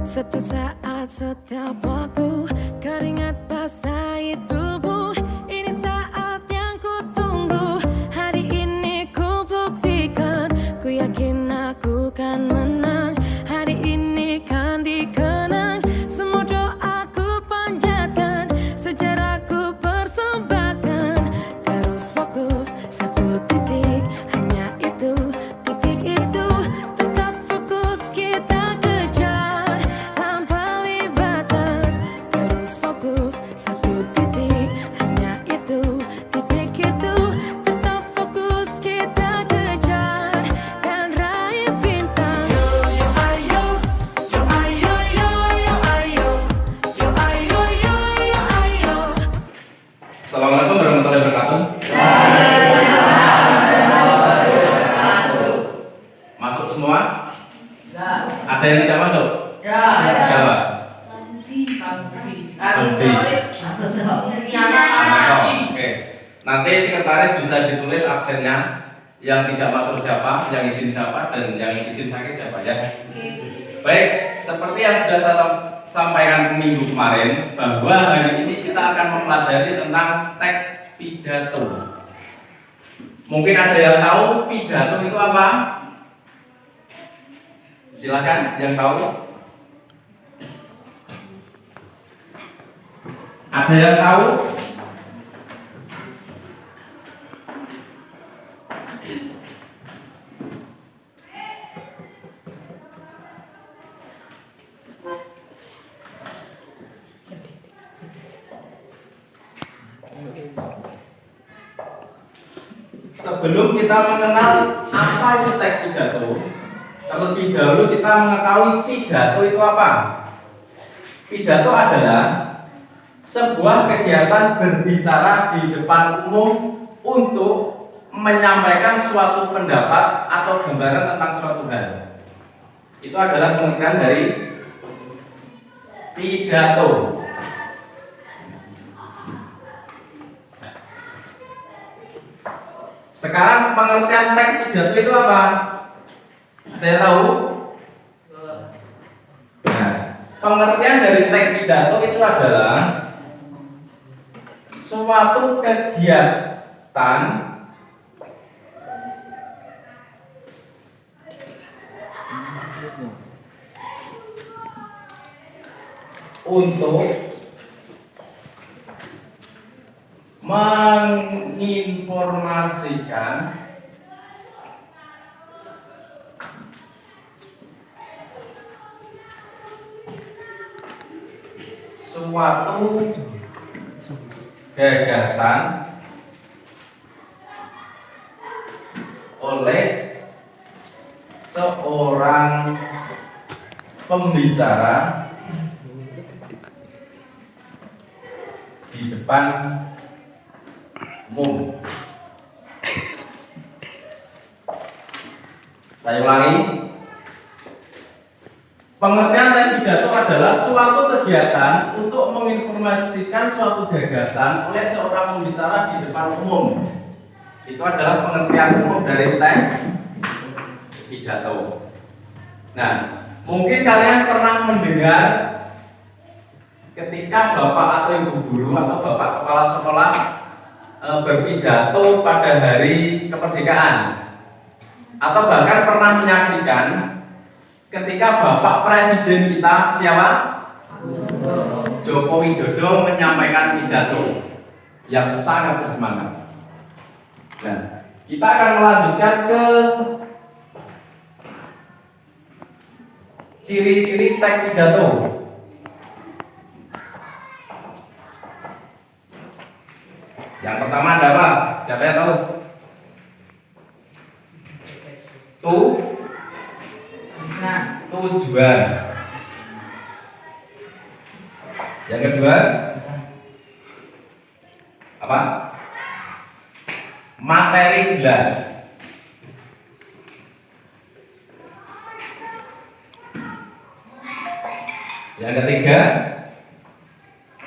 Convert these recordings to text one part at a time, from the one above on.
Setiap saat, setiap waktu, keringat basahi tubuh. Ini saat yang ku tunggu. Hari ini ku buktikan, ku yakin aku kan menang. Hari ini kan dikenang, semua doaku panjatkan, sejarahku persembahkan. Terus fokus, satu titik, hanya itu, titik itu. Tetap fokus, kita kejar, lampaui batas. Terus fokus, satu titik, hanya itu, titik itu. Tetap fokus, kita kejar, dan raih bintang. Assalamualaikum warahmatullahi wabarakatuh. Masuk semua? Ada yang tidak masuk? Siapa? Samsi. Oke. Nanti sekretaris bisa ditulis absennya. Yang tidak masuk siapa, yang izin siapa, dan yang izin sakit siapa ya. Baik, seperti yang sudah saya sampaikan minggu kemarin, bahwa hari ini kita akan mempelajari tentang teks pidato. Mungkin ada yang tahu pidato itu apa? Silakan yang tahu. Ada yang tahu? Sebelum kita mengenal apa itu teks pidato, terlebih dahulu kita mengetahui pidato itu apa. Pidato adalah sebuah kegiatan berbicara di depan umum untuk menyampaikan suatu pendapat atau gambaran tentang suatu hal. Itu adalah pengertian dari pidato. Sekarang pengertian teks pidato itu apa? Ada yang tahu? Nah, pengertian dari teks pidato itu adalah suatu kegiatan untuk menginformasikan suatu gagasan oleh seorang pembicara di depan umum. Saya ulangi. Pengertian teks pidato adalah suatu kegiatan untuk menginformasikan suatu gagasan oleh seorang pembicara di depan umum. Itu adalah pengertian umum dari teks pidato. Nah, mungkin kalian pernah mendengar ketika bapak atau ibu guru atau bapak kepala sekolah berpidato pada hari kemerdekaan, atau bahkan pernah menyaksikan ketika bapak presiden kita siapa? Joko Widodo menyampaikan pidato yang sangat bersemangat. Nah, kita akan melanjutkan ke ciri-ciri teks pidato. Yang pertama ada apa? Siapa yang tahu? Tujuan. Yang kedua apa? Materi jelas. Yang ketiga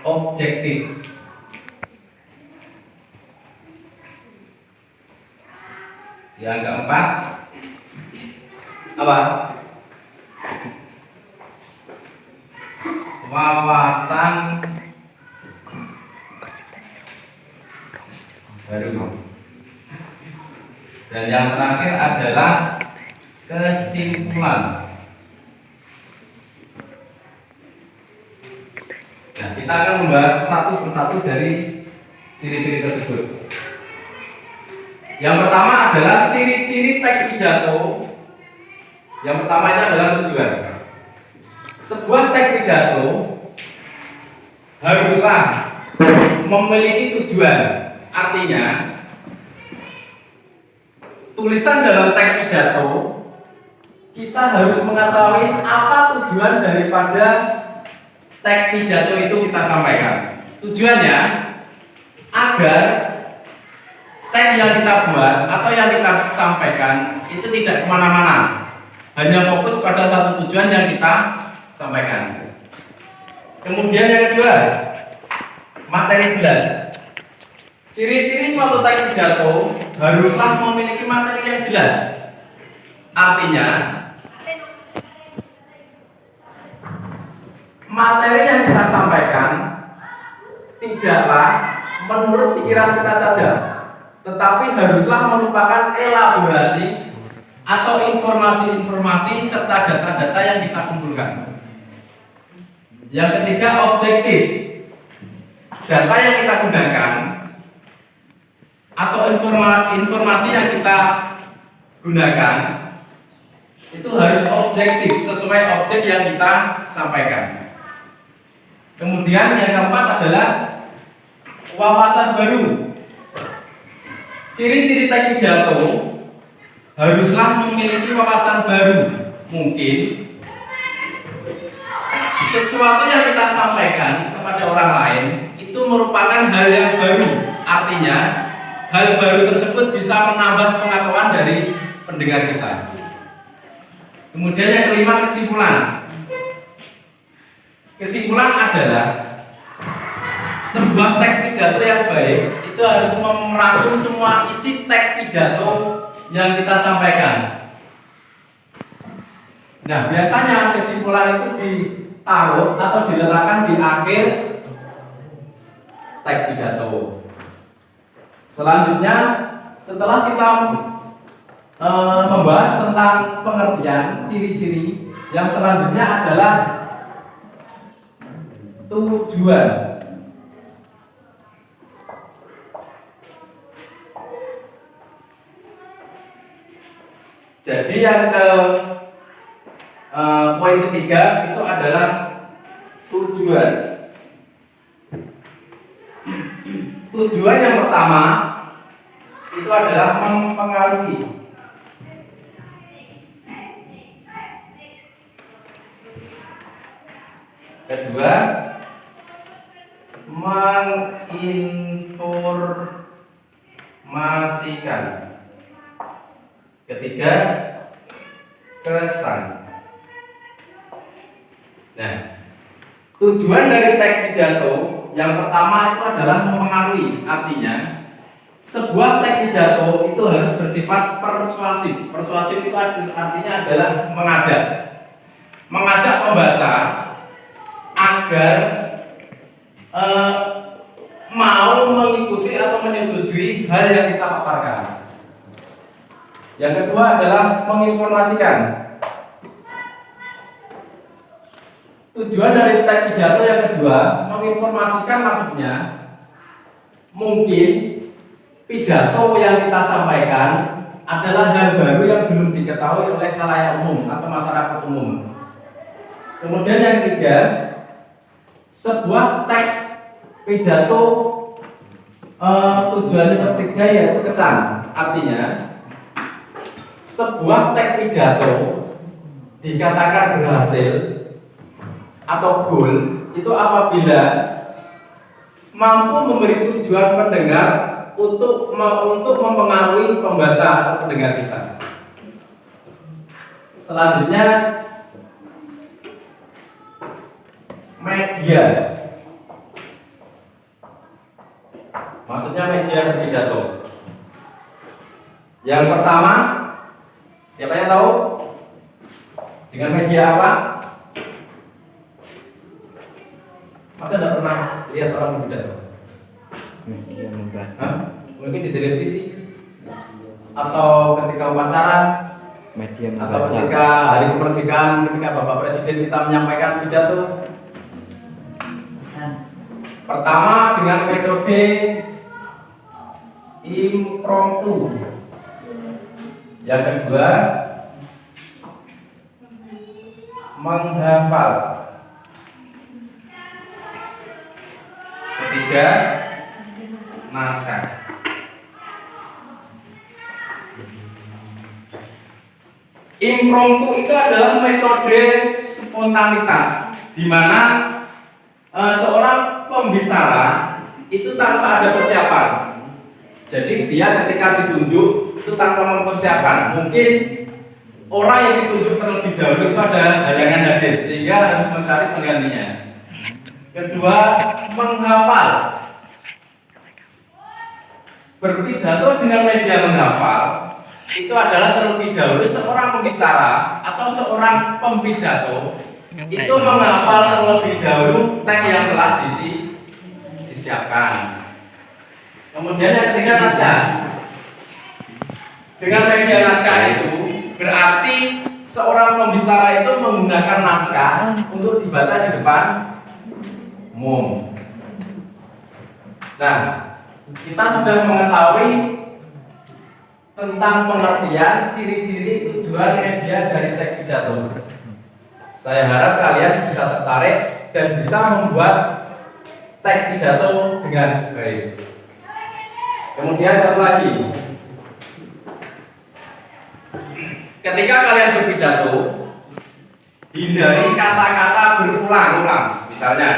objektif. Yang keempat apa? wawasan baru. Dan yang terakhir adalah kesimpulan. Nah, kita akan membahas satu persatu dari ciri-ciri tersebut. Yang pertama adalah ciri-ciri teks pidato. Yang pertama ini adalah tujuan. Sebuah teks pidato haruslah memiliki tujuan. Artinya, tulisan dalam teks pidato kita harus mengetahui apa tujuan daripada teks pidato itu kita sampaikan. Tujuannya agar teks yang kita buat atau yang kita sampaikan itu tidak kemana-mana, hanya fokus pada satu tujuan yang kita sampaikan. Kemudian yang kedua, materi jelas. Ciri-ciri suatu teks pidato haruslah memiliki materi yang jelas. Artinya, materi yang kita sampaikan tidaklah menurut pikiran kita saja, tetapi haruslah merupakan elaborasi atau informasi-informasi serta data-data yang kita kumpulkan. Yang ketiga, objektif. Data yang kita gunakan atau informasi yang kita gunakan itu harus objektif sesuai objek yang kita sampaikan. Kemudian yang keempat adalah wawasan baru. Ciri-ciri teks pidato haruslah memiliki wawasan baru. Mungkin sesuatu yang kita sampaikan kepada orang lain itu merupakan hal yang baru. Artinya, hal baru tersebut bisa menambah pengetahuan dari pendengar kita. Kemudian yang kelima, kesimpulan. Kesimpulan adalah sebuah teks pidato yang baik itu harus merangkum semua isi teks pidato yang kita sampaikan. Nah, biasanya kesimpulan itu ditaruh atau diletakkan di akhir teks pidato. Selanjutnya, setelah kita membahas tentang pengertian ciri-ciri, yang selanjutnya adalah tujuan. Jadi yang ke poin ketiga itu adalah tujuan. Tujuan yang pertama itu adalah mempengaruhi. Kedua, menginformasikan. Ketiga, kesan. Nah, tujuan dari teks pidato yang pertama itu adalah mempengaruhi. Artinya, sebuah teks pidato itu harus bersifat persuasif. Persuasif itu artinya adalah mengajak pembaca agar mau mengikuti atau menyetujui hal yang kita paparkan. Yang kedua adalah menginformasikan. Tujuan dari teks pidato yang kedua, menginformasikan maksudnya mungkin pidato yang kita sampaikan adalah hal baru yang belum diketahui oleh khalayak umum atau masyarakat umum. Kemudian yang ketiga, sebuah teks pidato tujuannya ketiga yaitu kesan. Artinya, sebuah teks pidato dikatakan berhasil atau goal itu apabila mampu memberi tujuan pendengar untuk mempengaruhi pembaca atau pendengar kita. Selanjutnya, media. Maksudnya media berpidato. Yang pertama, siapa yang tahu? Dengan media apa? Masa tidak pernah lihat orang berpidato? Media membaca. Hah? Mungkin di televisi atau ketika upacara Media atau membaca. ketika hari kemerdekaan, ketika Bapak Presiden kita menyampaikan pidato. Pertama dengan metode impromptu. Yang kedua menghafal. Ketiga naskah. Impromptu itu adalah metode spontanitas, di mana seorang pembicara itu tanpa ada persiapan. Jadi dia ketika ditunjuk itu tanpa mempersiapkan. Mungkin orang yang ditunjuk terlebih dahulu itu ada halangan hadir sehingga harus mencari penggantinya. Kedua, menghafal. Berpidato dengan media menghafal itu adalah terlebih dahulu seorang pembicara atau seorang pembidato itu menghafal terlebih dahulu teks yang telah disiapkan. Kemudian yang ketiga naskah. Dengan media naskah itu berarti seorang pembicara itu menggunakan naskah untuk dibaca di depan umum. Nah, kita sudah mengetahui tentang pengertian ciri-ciri tujuan media dari teks pidato. Saya harap kalian bisa tertarik dan bisa membuat teks pidato dengan baik. Kemudian satu lagi, ketika kalian berpidato, hindari kata-kata berulang-ulang. Misalnya,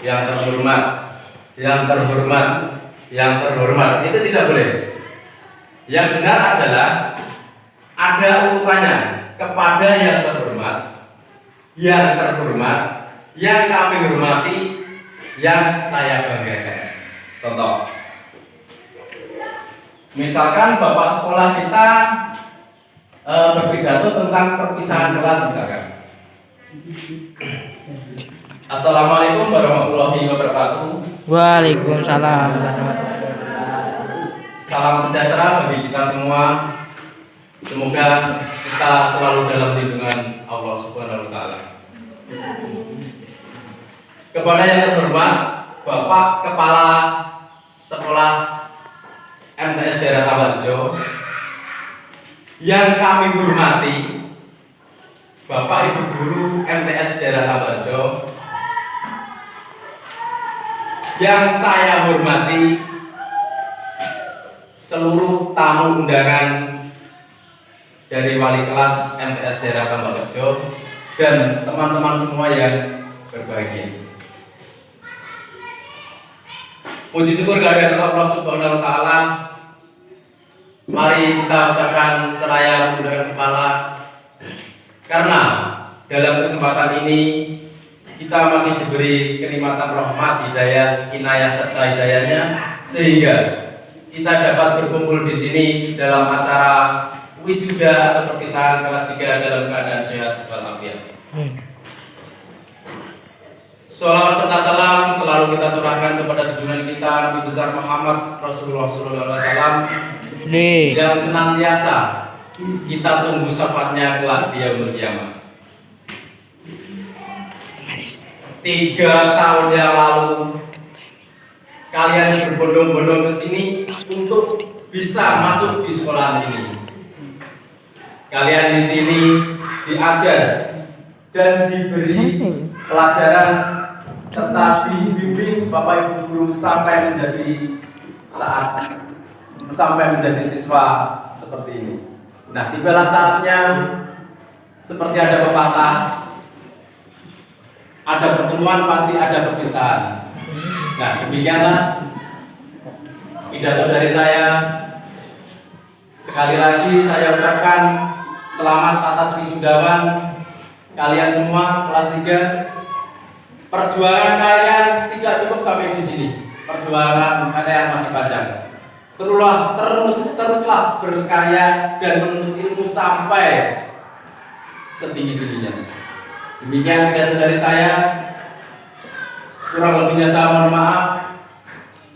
yang terhormat, yang terhormat, yang terhormat, itu tidak boleh. Yang benar adalah ada urutannya, kepada yang terhormat, yang kami hormati, yang saya banggakan. Contoh, misalkan bapak sekolah kita berpidato tentang perpisahan kelas misalkan. Assalamualaikum warahmatullahi wabarakatuh. Waalaikumsalam. Salam sejahtera bagi kita semua. Semoga kita selalu dalam lindungan Allah Subhanahu wa taala. Kepada yang terhormat Bapak Kepala Sekolah MTS Daerah Tambarjo, yang kami hormati Bapak Ibu Guru MTS Daerah Tambarjo, yang saya hormati seluruh tamu undangan dari wali kelas MTS Daerah Tambarjo dan teman-teman semua yang berbahagia. Puji syukur kehadirat Allah Subhanahu wa taala. Mari kita ucapkan seraya menggunakan kepala, karena dalam kesempatan ini kita masih diberi kenikmatan rahmat, hidayah, inayah serta hidayahnya, sehingga kita dapat berkumpul di sini dalam acara wisuda atau perpisahan kelas 3 dalam keadaan sehat walafiat. Sholawat serta salam selalu kita curahkan kepada junjungan kita Nabi besar Muhammad Rasulullah SAW yang senantiasa kita tunggu syafaatnya kelak di yaumul kiamat. 3 tahun yang lalu kalian berbondong-bondong ke sini untuk bisa masuk di sekolah ini. Kalian di sini diajar dan diberi pelajaran serta dibimbing Bapak Ibu guru sampai menjadi siswa seperti ini. Nah, tibalah saatnya seperti ada pepatah, ada pertemuan pasti ada perpisahan. Nah, demikianlah pidato dari saya. Sekali lagi saya ucapkan selamat atas wisudawan kalian semua kelas 3. Perjuangan kalian tidak cukup sampai di sini. Perjuangan kalian masih panjang. Teruslah berkarya dan menuntut ilmu sampai setinggi-tingginya. Demikian pidato dari saya. Kurang lebihnya saya mohon maaf.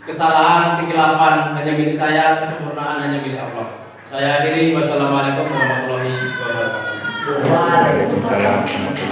Kesalahan, kekhilafan hanya milik saya, kesempurnaan hanya milik Allah. Saya akhiri, wassalamualaikum warahmatullahi wabarakatuh. Waalaikumsalam.